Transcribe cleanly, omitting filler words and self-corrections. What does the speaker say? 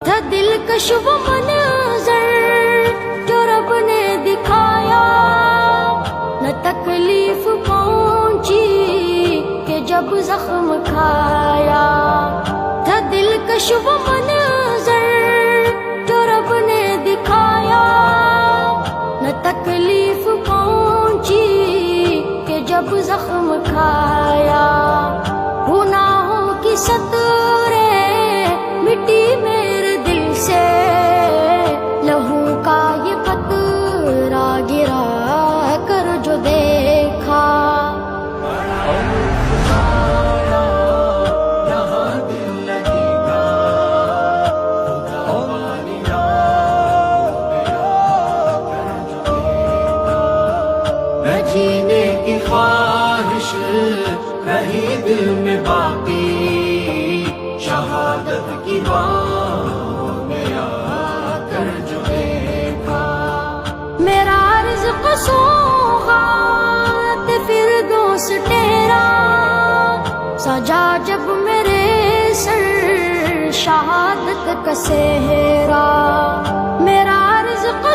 تھا دلکش وہ منظر جو رب نے دکھایا، نہ تکلیف پہنچی کہ جب زخم کھایا۔ تھا دلکش وہ منظر جو رب نے دکھایا، نہ تکلیف پہنچی کہ جب زخم کھایا۔ گناہوں کی سطریں مٹی میرے دل سے، لہو کا یہ قطرہ گرا کر جو دیکھا۔ جینے کی خواہش رہی دل میں باقی، شہادت کی راہ میں آ کر جو دیکھا۔ میرا رزق سوغات فردوس ٹیرا، سجا جب میرے سر شہادت کا سہرا۔ میرا رزق